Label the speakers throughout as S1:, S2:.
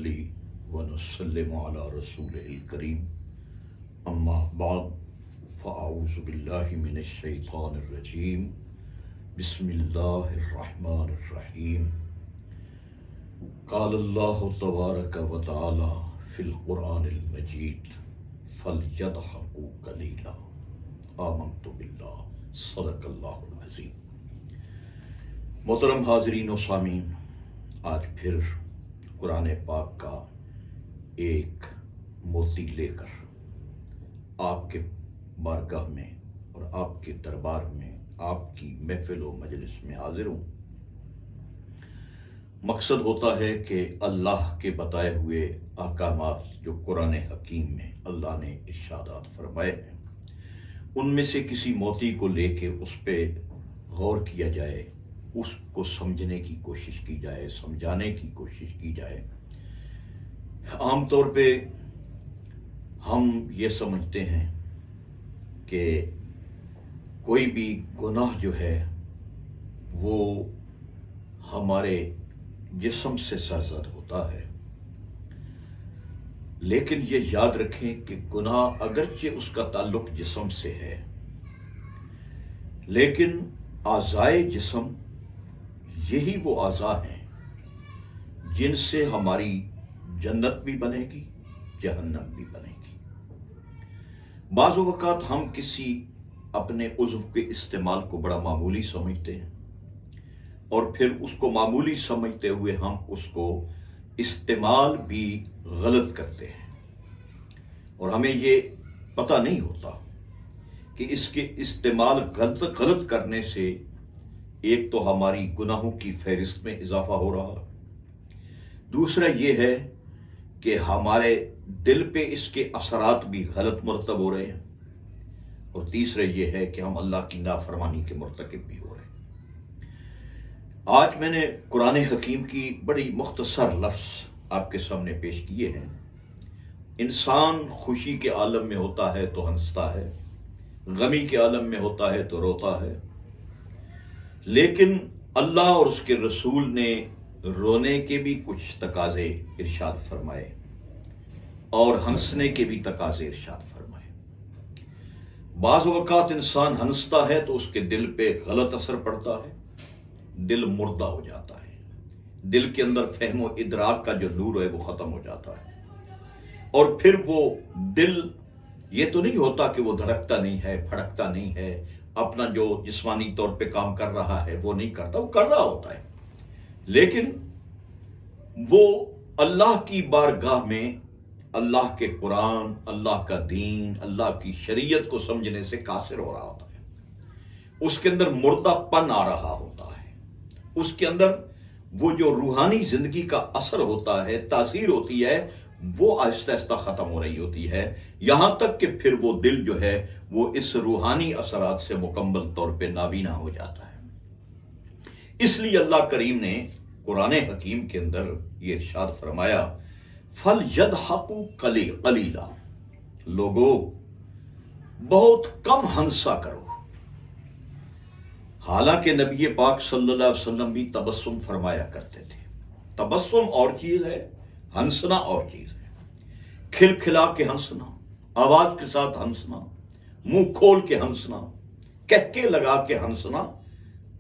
S1: ونصلي ونسلم على رسوله الكريم اما بعد فاعوذ بالله من الشیطان الرجیم بسم اللہ الرحمن الرحیم قال اللہ تبارک وتعالی فی القرآن المجید فلیضحکوا قلیلا آمنت باللہ صدق اللہ العظیم۔ محترم حاضرین و سامعین، آج پھر قرآن پاک کا ایک موتی لے کر آپ کے بارگاہ میں اور آپ کے دربار میں آپ کی محفل و مجلس میں حاضر ہوں۔ مقصد ہوتا ہے کہ اللہ کے بتائے ہوئے احکامات جو قرآن حکیم میں اللہ نے ارشادات فرمائے ہیں، ان میں سے کسی موتی کو لے کے اس پہ غور کیا جائے، اس کو سمجھنے کی کوشش کی جائے، سمجھانے کی کوشش کی جائے۔ عام طور پہ ہم یہ سمجھتے ہیں کہ کوئی بھی گناہ جو ہے وہ ہمارے جسم سے سرزد ہوتا ہے، لیکن یہ یاد رکھیں کہ گناہ اگرچہ اس کا تعلق جسم سے ہے، لیکن اعضائے جسم یہی وہ اعضاء ہیں جن سے ہماری جنت بھی بنے گی، جہنم بھی بنے گی۔ بعض اوقات ہم کسی اپنے عضو کے استعمال کو بڑا معمولی سمجھتے ہیں، اور پھر اس کو معمولی سمجھتے ہوئے ہم اس کو استعمال بھی غلط کرتے ہیں، اور ہمیں یہ پتہ نہیں ہوتا کہ اس کے استعمال غلط کرنے سے ایک تو ہماری گناہوں کی فہرست میں اضافہ ہو رہا، دوسرا یہ ہے کہ ہمارے دل پہ اس کے اثرات بھی غلط مرتب ہو رہے ہیں، اور تیسرا یہ ہے کہ ہم اللہ کی نافرمانی کے مرتکب بھی ہو رہے ہیں۔ آج میں نے قرآن حکیم کی بڑی مختصر لفظ آپ کے سامنے پیش کیے ہیں۔ انسان خوشی کے عالم میں ہوتا ہے تو ہنستا ہے، غمی کے عالم میں ہوتا ہے تو روتا ہے، لیکن اللہ اور اس کے رسول نے رونے کے بھی کچھ تقاضے ارشاد فرمائے اور ہنسنے کے بھی تقاضے ارشاد فرمائے۔ بعض اوقات انسان ہنستا ہے تو اس کے دل پہ غلط اثر پڑتا ہے، دل مردہ ہو جاتا ہے، دل کے اندر فہم و ادراک کا جو نور ہے وہ ختم ہو جاتا ہے، اور پھر وہ دل یہ تو نہیں ہوتا کہ وہ دھڑکتا نہیں ہے، پھڑکتا نہیں ہے، اپنا جو جسمانی طور پہ کام کر رہا ہے وہ نہیں کرتا، وہ کر رہا ہوتا ہے، لیکن وہ اللہ کی بارگاہ میں اللہ کے قرآن، اللہ کا دین، اللہ کی شریعت کو سمجھنے سے قاصر ہو رہا ہوتا ہے۔ اس کے اندر مردہ پن آ رہا ہوتا ہے، اس کے اندر وہ جو روحانی زندگی کا اثر ہوتا ہے، تاثیر ہوتی ہے، وہ آہستہ آہستہ ختم ہو رہی ہوتی ہے، یہاں تک کہ پھر وہ دل جو ہے وہ اس روحانی اثرات سے مکمل طور پہ نابینا ہو جاتا ہے۔ اس لیے اللہ کریم نے قرآن حکیم کے اندر یہ ارشاد فرمایا فَلْيَضْحَكُوا قَلِيلًا، لوگو بہت کم ہنسا کرو۔ حالانکہ نبی پاک صلی اللہ علیہ وسلم بھی تبسم فرمایا کرتے تھے۔ تبسم اور چیز ہے، ہنسنا اور چیز ہے۔ کھل کھلا کے ہنسنا، آواز کے ساتھ ہنسنا، منہ کھول کے ہنسنا، کہکے لگا کے ہنسنا،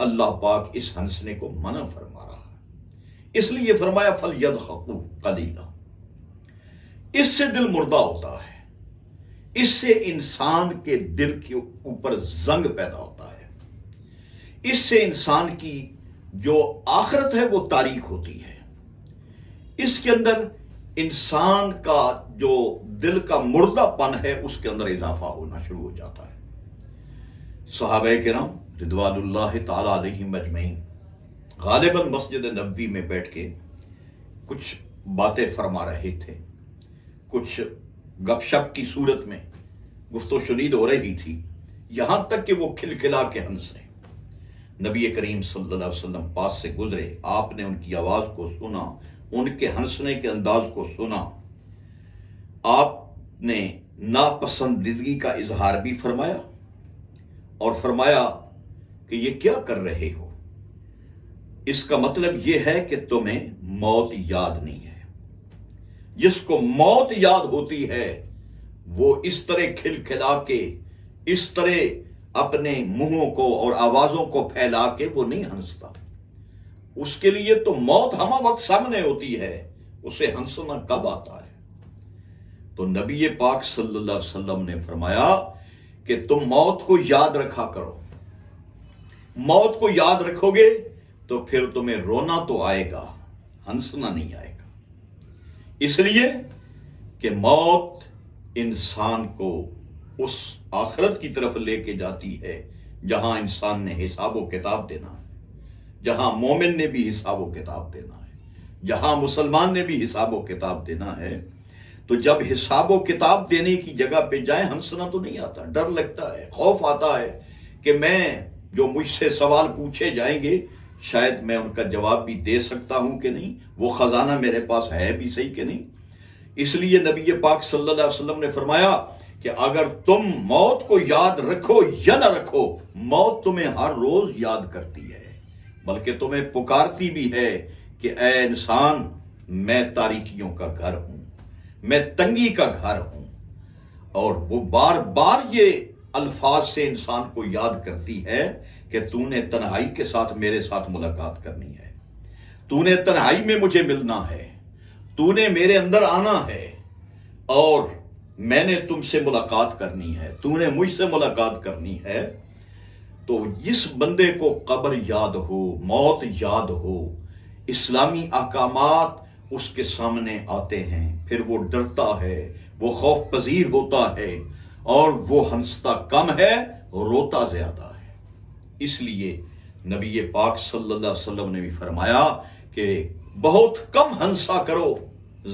S1: اللہ پاک اس ہنسنے کو منع فرما رہا ہے۔ اس لیے فرمایا فَلْيَضْحَكُوا قَلِيلًا۔ اس سے دل مردہ ہوتا ہے، اس سے انسان کے دل کے اوپر زنگ پیدا ہوتا ہے، اس سے انسان کی جو آخرت ہے وہ تاریک ہوتی ہے، اس کے اندر انسان کا جو دل کا مردہ پن ہے اس کے اندر اضافہ ہونا شروع ہو جاتا ہے۔ صحابہ کرام رضوان اللہ تعالی علیہم اجمعین غالباً مسجد نبوی میں بیٹھ کے کچھ باتیں فرما رہے تھے، کچھ گپ شپ کی صورت میں گفت و شنید ہو رہی تھی، یہاں تک کہ وہ کھلکھلا کے ہنس رہے۔ نبی کریم صلی اللہ علیہ وسلم پاس سے گزرے، آپ نے ان کی آواز کو سنا، ان کے ہنسنے کے انداز کو سنا، آپ نے ناپسندیدگی کا اظہار بھی فرمایا اور فرمایا کہ یہ کیا کر رہے ہو؟ اس کا مطلب یہ ہے کہ تمہیں موت یاد نہیں ہے۔ جس کو موت یاد ہوتی ہے وہ اس طرح کھلکھلا کے، اس طرح اپنے منہوں کو اور آوازوں کو پھیلا کے وہ نہیں ہنستا۔ اس کے لیے تو موت ہمہ وقت سامنے ہوتی ہے، اسے ہنسنا کب آتا ہے؟ تو نبی پاک صلی اللہ علیہ وسلم نے فرمایا کہ تم موت کو یاد رکھا کرو۔ موت کو یاد رکھو گے تو پھر تمہیں رونا تو آئے گا، ہنسنا نہیں آئے گا۔ اس لیے کہ موت انسان کو اس آخرت کی طرف لے کے جاتی ہے جہاں انسان نے حساب و کتاب دینا ہے، جہاں مومن نے بھی حساب و کتاب دینا ہے، جہاں مسلمان نے بھی حساب و کتاب دینا ہے۔ تو جب حساب و کتاب دینے کی جگہ پہ جائیں، ہنسنا تو نہیں آتا، ڈر لگتا ہے، خوف آتا ہے کہ میں جو مجھ سے سوال پوچھے جائیں گے شاید میں ان کا جواب بھی دے سکتا ہوں کہ نہیں، وہ خزانہ میرے پاس ہے بھی صحیح کہ نہیں۔ اس لیے نبی پاک صلی اللہ علیہ وسلم نے فرمایا کہ اگر تم موت کو یاد رکھو یا نہ رکھو، موت تمہیں ہر روز یاد کرتی ہے، بلکہ تمہیں پکارتی بھی ہے کہ اے انسان، میں تاریکیوں کا گھر ہوں، میں تنگی کا گھر ہوں۔ اور وہ بار بار یہ الفاظ سے انسان کو یاد کرتی ہے کہ تو نے تنہائی کے ساتھ میرے ساتھ ملاقات کرنی ہے، تو نے تنہائی میں مجھے ملنا ہے، تو نے میرے اندر آنا ہے اور میں نے تم سے ملاقات کرنی ہے، تو نے مجھ سے ملاقات کرنی ہے۔ تو جس بندے کو قبر یاد ہو، موت یاد ہو، اسلامی احکامات اس کے سامنے آتے ہیں، پھر وہ ڈرتا ہے، وہ خوف پذیر ہوتا ہے، اور وہ ہنستا کم ہے، روتا زیادہ ہے۔ اس لیے نبی پاک صلی اللہ علیہ وسلم نے بھی فرمایا کہ بہت کم ہنسا کرو،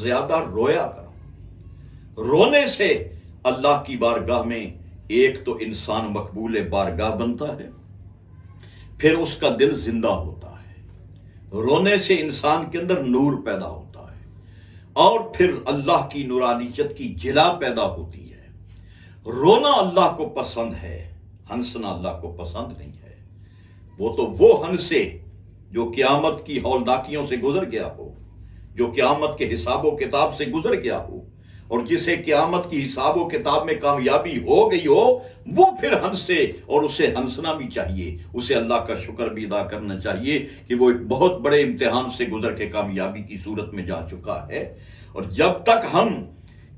S1: زیادہ رویا کرو۔ رونے سے اللہ کی بارگاہ میں ایک تو انسان مقبول بارگاہ بنتا ہے، پھر اس کا دل زندہ ہوتا ہے، رونے سے انسان کے اندر نور پیدا ہوتا ہے، اور پھر اللہ کی نورانیت کی جلا پیدا ہوتی ہے۔ رونا اللہ کو پسند ہے، ہنسنا اللہ کو پسند نہیں ہے۔ وہ تو وہ ہنسے جو قیامت کی ہولناکیوں سے گزر گیا ہو، جو قیامت کے حساب و کتاب سے گزر گیا ہو، اور جسے قیامت کی حساب و کتاب میں کامیابی ہو گئی ہو، وہ پھر ہنسے، اور اسے ہنسنا بھی چاہیے، اسے اللہ کا شکر بھی ادا کرنا چاہیے کہ وہ ایک بہت بڑے امتحان سے گزر کے کامیابی کی صورت میں جا چکا ہے۔ اور جب تک ہم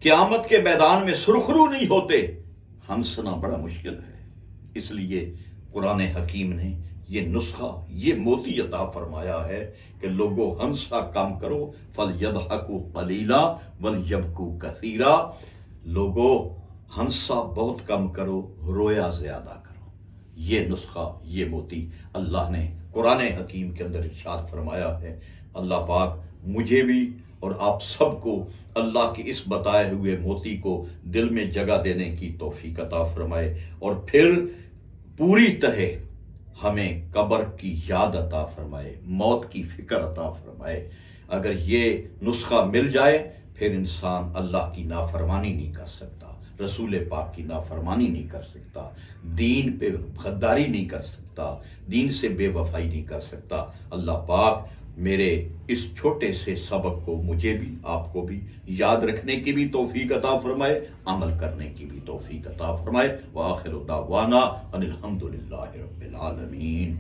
S1: قیامت کے میدان میں سرخرو نہیں ہوتے، ہنسنا بڑا مشکل ہے۔ اس لیے قرآن حکیم نے یہ نسخہ، یہ موتی عطا فرمایا ہے کہ لوگوں ہنسا کم کرو، فَلْيَضْحَكُوا قَلِيلًا وَلْيَبْكُوا كَثِيرًا۔ لوگوں ہنسا بہت کم کرو، رویا زیادہ کرو۔ یہ نسخہ، یہ موتی اللہ نے قرآن حکیم کے اندر ارشاد فرمایا ہے۔ اللہ پاک مجھے بھی اور آپ سب کو اللہ کے اس بتائے ہوئے موتی کو دل میں جگہ دینے کی توفیق عطا فرمائے، اور پھر پوری طرح ہمیں قبر کی یاد عطا فرمائے، موت کی فکر عطا فرمائے۔ اگر یہ نسخہ مل جائے پھر انسان اللہ کی نافرمانی نہیں کر سکتا، رسول پاک کی نافرمانی نہیں کر سکتا، دین پہ غداری نہیں کر سکتا، دین سے بے وفائی نہیں کر سکتا۔ اللہ پاک میرے اس چھوٹے سے سبق کو مجھے بھی، آپ کو بھی یاد رکھنے کی بھی توفیق عطا فرمائے، عمل کرنے کی بھی توفیق عطا فرمائے۔ وآخر دعوانا ان الحمد للہ رب العالمین۔